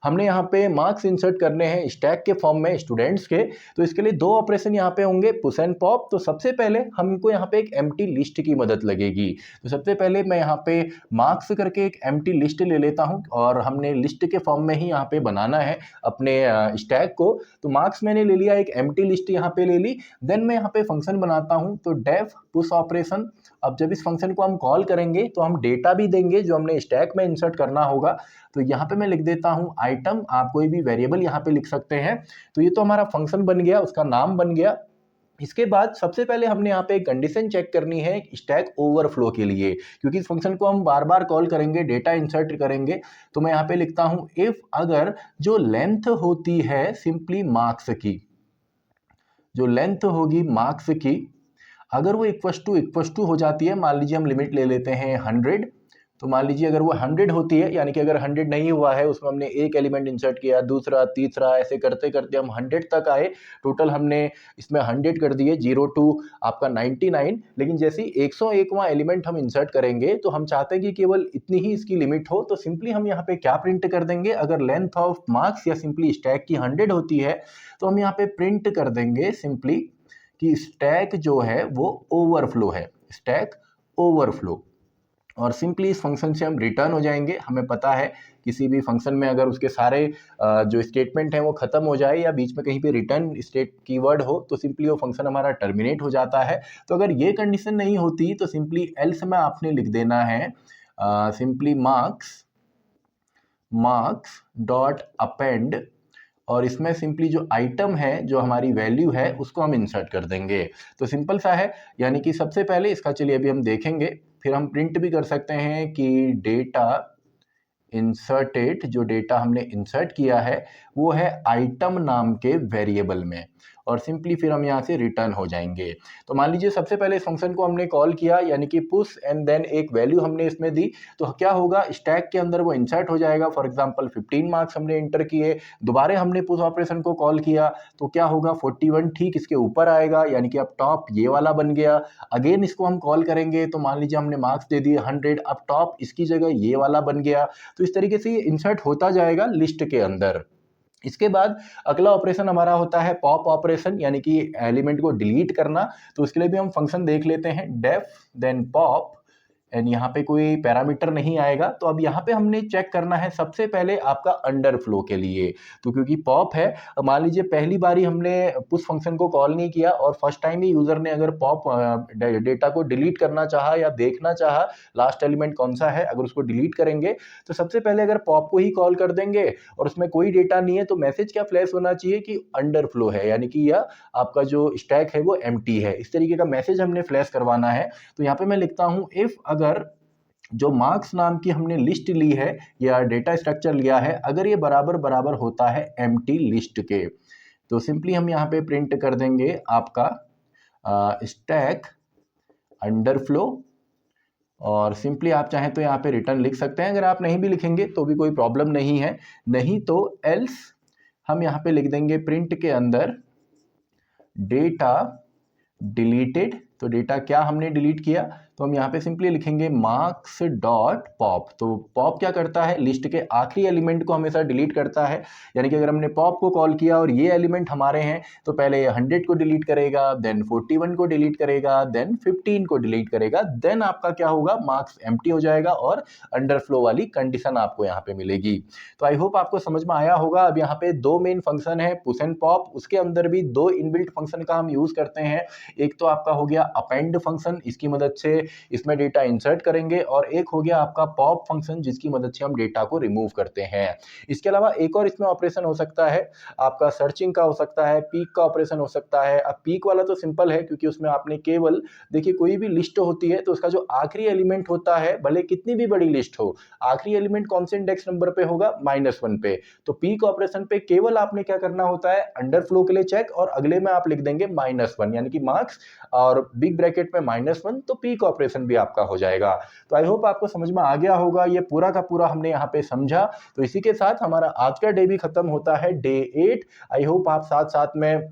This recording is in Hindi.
हमने यहाँ पे मार्क्स इंसर्ट करने हैं स्टैक के फॉर्म में स्टूडेंट्स के, तो इसके लिए दो ऑपरेशन यहाँ पे होंगे, पुश एंड पॉप। तो सबसे पहले हमको यहाँ पे एक एम्प्टी लिस्ट की मदद लगेगी। तो सबसे पहले मैं यहाँ पे मार्क्स करके एक एम्प्टी लिस्ट ले लेता हूँ और हमने लिस्ट के फॉर्म में ही यहाँ पे बनाना है अपने स्टैक को। तो मार्क्स मैंने ले लिया, एक एम्प्टी लिस्ट यहाँ पे ले ली। देन मैं यहाँ पे फंक्शन बनाता हूँ, तो डेफ पुश ऑपरेशन। अब जब इस फंक्शन को हम कॉल करेंगे तो हम डेटा भी देंगे जो हमने स्टैक में इंसर्ट करना होगा। तो यहाँ पे मैं लिख देता हूँ आइटम, आप कोई भी वेरिएबल यहाँ पे लिख सकते हैं। तो ये तो हमारा फंक्शन बन गया, उसका नाम बन गया। इसके बाद सबसे पहले हमने यहाँ पे एक कंडीशन चेक करनी है स्टैक ओवरफ्लो के लिए, क्योंकि इस फंक्शन को हम बार बार कॉल करेंगे, डेटा इंसर्ट करेंगे। तो मैं यहाँ पे लिखता हूँ इफ अगर जो लेंथ होती है सिंपली मार्क्स की, जो लेंथ होगी मार्क्स की, अगर वो इक्वस टू हो जाती है, मान लीजिए हम लिमिट ले लेते हैं 100। तो मान लीजिए अगर वो 100 होती है, यानी कि अगर 100 नहीं हुआ है, उसमें हमने एक एलिमेंट इंसर्ट किया, दूसरा, तीसरा, ऐसे करते करते हम 100 तक आए। टोटल हमने इसमें 100 कर दिए, 0 टू आपका 99। लेकिन जैसे ही 101वां एलिमेंट हम इंसर्ट करेंगे तो हम चाहते हैं कि केवल इतनी ही इसकी लिमिट हो। तो सिंपली हम यहाँ पे क्या प्रिंट कर देंगे, अगर लेंथ ऑफ मार्क्स या सिंपली स्टैक की 100 होती है तो हम यहाँ पे प्रिंट कर देंगे सिंपली कि स्टैक जो है वो ओवरफ्लो है, स्टैक ओवरफ्लो। और सिंपली इस फंक्शन से हम रिटर्न हो जाएंगे। हमें पता है किसी भी फंक्शन में अगर उसके सारे जो स्टेटमेंट हैं वो खत्म हो जाए या बीच में कहीं पे रिटर्न स्टेट कीवर्ड हो तो सिंपली वो फंक्शन हमारा टर्मिनेट हो जाता है। तो अगर ये कंडीशन नहीं होती तो सिंपली एल्स में आपने लिख देना है सिंपली मार्क्स डॉट अपेंड, और इसमें सिंपली जो आइटम है, जो हमारी वैल्यू है, उसको हम इंसर्ट कर देंगे। तो सिंपल सा है, यानी कि सबसे पहले इसका चलिए अभी हम देखेंगे, फिर हम प्रिंट भी कर सकते हैं कि डेटा इंसर्टेड, जो डेटा हमने इंसर्ट किया है वो है आइटम नाम के वेरिएबल में, और सिंपली फिर हम यहाँ से रिटर्न हो जाएंगे। तो मान लीजिए सबसे पहले इस फंक्शन को हमने कॉल किया, यानी कि पुश एंड देन एक वैल्यू हमने इसमें दी, तो क्या होगा, स्टैक के अंदर वो इंसर्ट हो जाएगा। फॉर एग्जांपल 15 मार्क्स हमने एंटर किए, दोबारा हमने पुश ऑपरेशन को कॉल किया तो क्या होगा, 41 ठीक इसके ऊपर आएगा, यानी कि अब टॉप ये वाला बन गया। अगेन इसको हम कॉल करेंगे तो मान लीजिए हमने मार्क्स दे दिए 100, अब टॉप इसकी जगह ये वाला बन गया। तो इस तरीके से ये इंसर्ट होता जाएगा लिस्ट के अंदर। इसके बाद अगला ऑपरेशन हमारा होता है पॉप ऑपरेशन, यानी कि एलिमेंट को डिलीट करना। तो उसके लिए भी हम फंक्शन देख लेते हैं, डेफ देन पॉप, एंड यहाँ पे कोई पैरामीटर नहीं आएगा। तो अब यहाँ पे हमने चेक करना है सबसे पहले आपका अंडरफ्लो के लिए। तो क्योंकि पॉप है, मान लीजिए पहली बारी हमने पुश फंक्शन को कॉल नहीं किया और फर्स्ट टाइम ही यूजर ने अगर पॉप डेटा को डिलीट करना चाहा या देखना चाहा लास्ट एलिमेंट कौन सा है, अगर उसको डिलीट करेंगे तो सबसे पहले अगर पॉप को ही कॉल कर देंगे और उसमें कोई डेटा नहीं है तो मैसेज क्या फ्लैश होना चाहिए कि अंडरफ्लो है, यानी कि यह आपका जो स्टैक है वो एम्प्टी है। इस तरीके का मैसेज हमने फ्लैश करवाना है। तो यहाँ पे मैं लिखता हूँ इफ अगर जो मार्क्स नाम की हमने लिस्ट ली है या डेटा स्ट्रक्चर लिया है, अगर ये बराबर बराबर होता है एम्प्टी लिस्ट के, तो सिंपली हम यहाँ पे प्रिंट कर देंगे आपका स्टैक अंडरफ्लो, और सिंपली आप चाहें तो यहाँ पे रिटर्न लिख सकते हैं। अगर आप नहीं भी लिखेंगे तो भी कोई प्रॉब्लम नहीं है, नहीं तो एल्स हम यहाँ पे लिख देंगे प्रिंट के अंदर डेटा डिलीटेड। तो डेटा क्या हमने डिलीट किया, तो हम यहाँ पे सिंपली लिखेंगे मार्क्स डॉट पॉप। तो पॉप क्या करता है, लिस्ट के आखिरी एलिमेंट को हमेशा डिलीट करता है, यानी कि अगर हमने पॉप को कॉल किया और ये एलिमेंट हमारे हैं तो पहले 100 को डिलीट करेगा, देन 41 को डिलीट करेगा, देन 15 को डिलीट करेगा, देन आपका क्या होगा, मार्क्स एम्प्टी हो जाएगा और अंडरफ्लो वाली कंडीशन आपको यहाँ पे मिलेगी। तो आई होप आपको समझ में आया होगा। अब यहाँ पे दो मेन फंक्शन है, पुश एंड पॉप, उसके अंदर भी दो इनबिल्ट फंक्शन का हम यूज करते हैं। एक तो आपका हो गया अपेंड फंक्शन, इसकी मदद से इसमें डेटा इंसर्ट करेंगे, और एक हो गया आपका पॉप फंक्शन जिसकी मदद से हम डेटा को रिमूव करते हैं। इसके अलावा एक और इसमें ऑपरेशन हो सकता है आपका सर्चिंग का, हो सकता है पीक का ऑपरेशन हो सकता है। अब पीक वाला तो सिंपल है क्योंकि उसमें आपने केवल देखिए कोई भी लिस्ट होती है तो उसका जो आखिरी एलिमेंट होता है, भले कितनी भी बड़ी लिस्ट हो, आखिरी एलिमेंट कौन से इंडेक्स नंबर पे होगा, -1 पे। तो पीक ऑपरेशन पे केवल आपने क्या करना होता है, अंडरफ्लो के लिए चेक और अगले में आप लिख देंगे -1, यानी कि मार्क्स और बिग ब्रैकेट में -1, तो पीक ऑपरेशन भी आपका हो जाएगा। तो आई होप आपको समझ में आ गया होगा, ये पूरा का पूरा हमने यहाँ पे समझा। तो इसी के साथ हमारा आज का डे भी खत्म होता है, डे 8। आई होप आप साथ साथ में